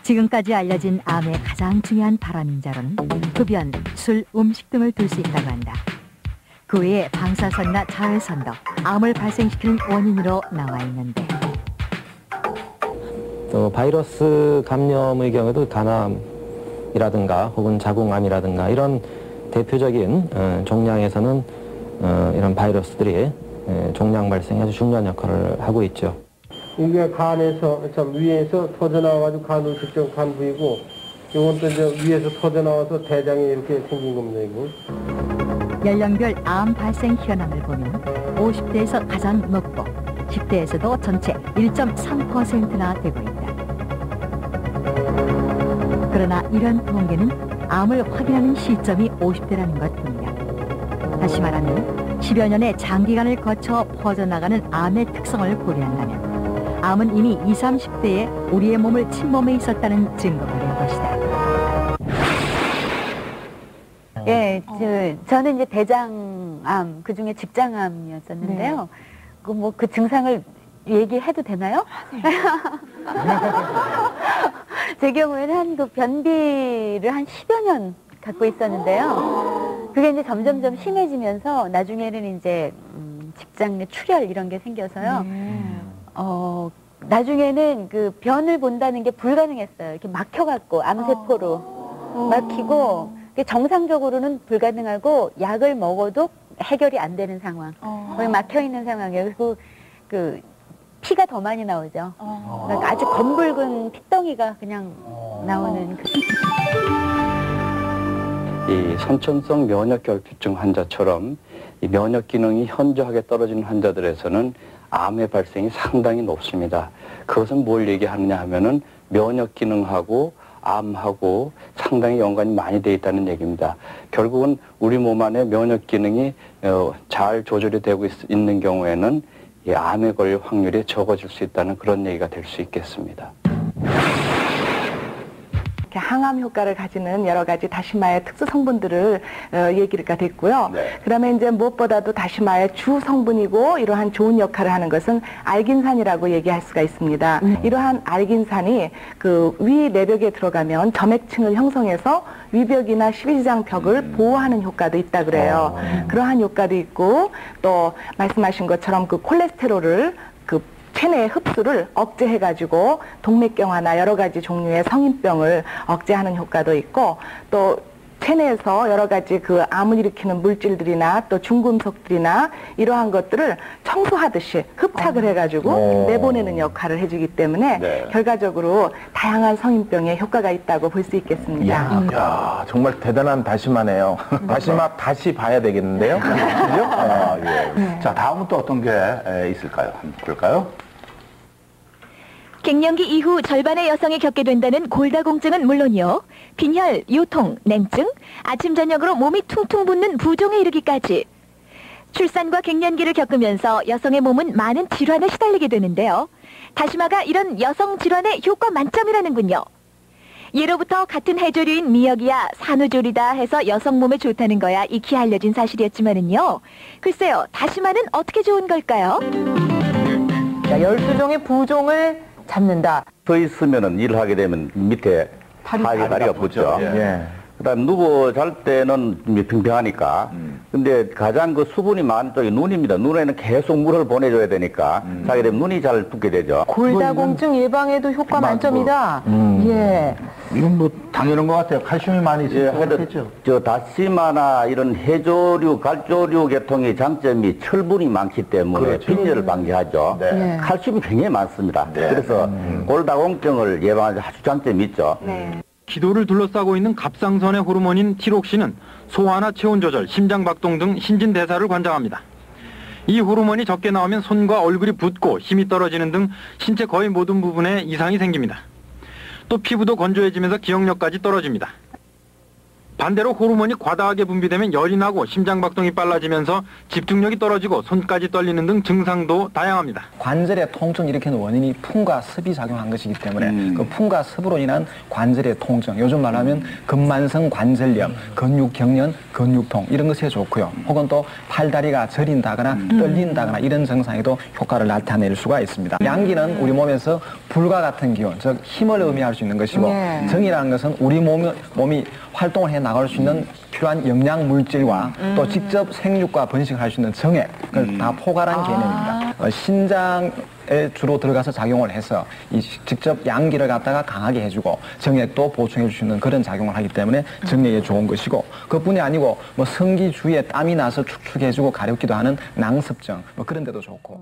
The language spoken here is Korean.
지금까지 알려진 암의 가장 중요한 발암인자로는 흡연, 술, 음식 등을 들 수 있다고 한다. 그 외에 방사선이나 자외선도 암을 발생시키는 원인으로 나와 있는데, 또 바이러스 감염의 경우도 간암이라든가 혹은 자궁암이라든가 이런 대표적인 종양에서는 이런 바이러스들이 종양 발생에 아주 중요한 역할을 하고 있죠. 이게 간에서, 위에서 터져나와가지고 간으로 직접 간 부위고, 이건 또 이제 위에서 터져나와서 대장에 이렇게 생긴 겁니다, 이거. 연령별 암 발생 현황을 보면 50대에서 가장 높고 10대에서도 전체 1.3%나 되고 있다. 그러나 이런 통계는 암을 확인하는 시점이 50대라는 것뿐이다. 다시 말하면 10여 년의 장기간을 거쳐 퍼져나가는 암의 특성을 고려한다면 암은 이미 20, 30대에 우리의 몸을 침범해 있었다는 증거가 될 것이다. 예, 저는 이제 대장암, 그 중에 직장암이었었는데요. 네. 그 증상을 얘기해도 되나요? 네. 제 경우에는 변비를 한 10여 년 갖고 있었는데요. 그게 이제 점점점 심해지면서 나중에는 이제 직장 내 출혈 이런 게 생겨서요. 나중에는 그 변을 본다는 게 불가능했어요. 이렇게 막혀갖고 암세포로 막히고 정상적으로는 불가능하고 약을 먹어도 해결이 안 되는 상황. 거의 막혀 있는 상황이에요. 그리고 그 피가 더 많이 나오죠. 그러니까 아주 검붉은 핏덩이가 그냥 나오는. 이 선천성 면역결핍증 환자처럼 이 면역 기능이 현저하게 떨어지는 환자들에서는 암의 발생이 상당히 높습니다. 그것은 뭘 얘기하느냐 하면은 면역 기능하고 암하고 상당히 연관이 많이 돼 있다는 얘기입니다. 결국은 우리 몸 안에 면역 기능이 잘 조절이 되고 있는 경우에는 이 암에 걸릴 확률이 적어질 수 있다는 그런 얘기가 될 수 있겠습니다. 항암 효과를 가지는 여러 가지 다시마의 특수 성분들을 얘기가 됐고요. 네. 그다음에 이제 무엇보다도 다시마의 주 성분이고 이러한 좋은 역할을 하는 것은 알긴산이라고 얘기할 수가 있습니다. 이러한 알긴산이 그 위 내벽에 들어가면 점액층을 형성해서 위벽이나 십이지장벽을 보호하는 효과도 있다 그래요. 그러한 효과도 있고 또 말씀하신 것처럼 그 콜레스테롤을 그 체내의 흡수를 억제해가지고 동맥경화나 여러 가지 종류의 성인병을 억제하는 효과도 있고 또 체내에서 여러 가지 그 암을 일으키는 물질들이나 또 중금속들이나 이러한 것들을 청소하듯이 흡착을 해가지고 내보내는 역할을 해주기 때문에 네. 결과적으로 다양한 성인병에 효과가 있다고 볼 수 있겠습니다. 야, 정말 대단한 다시마네요. 다시마 다시 봐야 되겠는데요? 그죠? 예. 자, 다음은 또 어떤 게 있을까요? 한번 볼까요? 갱년기 이후 절반의 여성이 겪게 된다는 골다공증은 물론이요. 빈혈, 요통, 냉증, 아침 저녁으로 몸이 퉁퉁 붓는 부종에 이르기까지. 출산과 갱년기를 겪으면서 여성의 몸은 많은 질환에 시달리게 되는데요. 다시마가 이런 여성 질환에 효과 만점이라는군요. 예로부터 같은 해조류인 미역이야 산후조리다 해서 여성 몸에 좋다는 거야 익히 알려진 사실이었지만은요. 글쎄요, 다시마는 어떻게 좋은 걸까요? 12종의 부종을 잡는다. 서 있으면은 일을 하게 되면 밑에 다리가 붙죠. 예. 그다음 누워 잘 때는 평평하니까. 근데 가장 그 수분이 많은 쪽이 눈입니다. 눈에는 계속 물을 보내줘야 되니까 자게 되면 눈이 잘 붓게 되죠. 골다공증 예방에도 효과 만점이다. 예. 이건 뭐 당연한 것 같아요. 칼슘이 많이 하여튼 저 다시마나 이런 해조류, 갈조류 계통의 장점이 철분이 많기 때문에 그렇죠. 빈혈을 방지하죠. 네. 칼슘이 굉장히 많습니다. 네. 그래서 골다공증을 예방하는 아주 장점이 있죠. 네. 기도를 둘러싸고 있는 갑상선의 호르몬인 티록신은 소화나 체온 조절, 심장 박동 등 신진대사를 관장합니다. 이 호르몬이 적게 나오면 손과 얼굴이 붓고 힘이 떨어지는 등 신체 거의 모든 부분에 이상이 생깁니다. 또 피부도 건조해지면서 기억력까지 떨어집니다. 반대로 호르몬이 과다하게 분비되면 열이 나고 심장박동이 빨라지면서 집중력이 떨어지고 손까지 떨리는 등 증상도 다양합니다. 관절의 통증을 일으키는 원인이 풍과 습이 작용한 것이기 때문에 그 풍과 습으로 인한 관절의 통증, 요즘 말하면 근만성 관절염, 근육경련, 근육통 이런 것에 좋고요. 혹은 또 팔다리가 저린다거나 떨린다거나 이런 증상에도 효과를 나타낼 수가 있습니다. 양기는 우리 몸에서 불과 같은 기운, 즉 힘을 의미할 수 있는 것이고 정이라는 것은 우리 몸이 활동을 해 나갈 수 있는 필요한 영양 물질과 또 직접 생육과 번식을 할 수 있는 정액, 그걸 다 포괄한 개념입니다. 신장에 주로 들어가서 작용을 해서 이 직접 양기를 갖다가 강하게 해주고 정액도 보충해 줄 수 있는 그런 작용을 하기 때문에 정액에 좋은 것이고, 그뿐이 아니고 뭐 성기 주위에 땀이 나서 축축해지고 가렵기도 하는 낭습증 뭐 그런 데도 좋고.